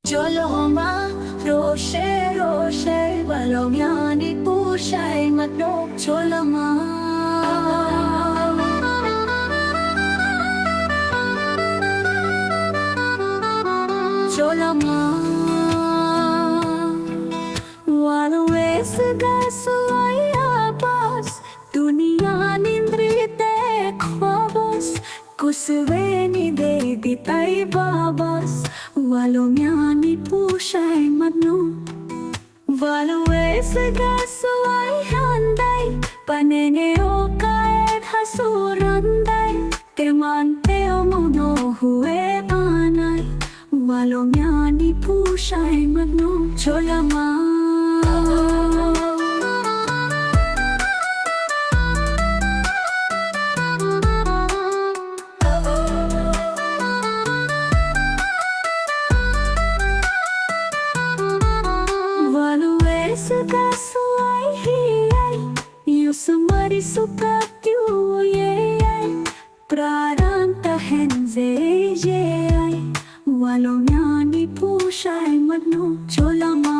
Choloma, Roche, Roche, Balomiani, Pushai, Matno, Choloma. Choloma, Walwes, Gasuaya, Bas, Dunia, Nindrite, Kwabas, Kusveni, Dedi, Taibabas. Walomiani pushai magno Walwes gaswai handai Panene o kaed hasurandai Temante o mono hue anai Walomiani pushai magno Cholama Gaswai hiyai Yusumari sukatyu yeyai Praranta henze yeyai Walomiani pushai magno Cholama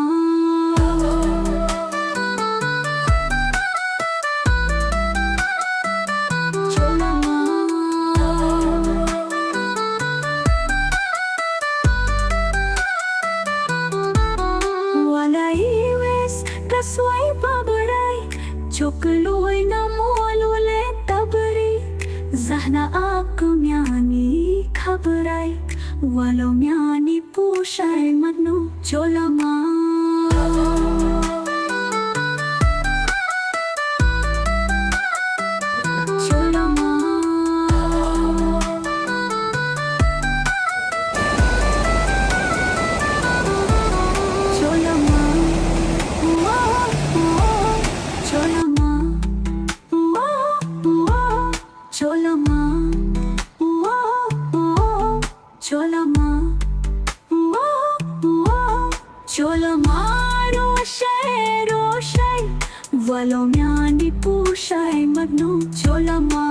Kaswai babarai Chokluai na molule tabri Zahna aku myani khabrai Walo myani pushai magno Cholama Cholama, Cholama, Cholama, Roshai, Roshai, Walomiani pushai magno Cholama.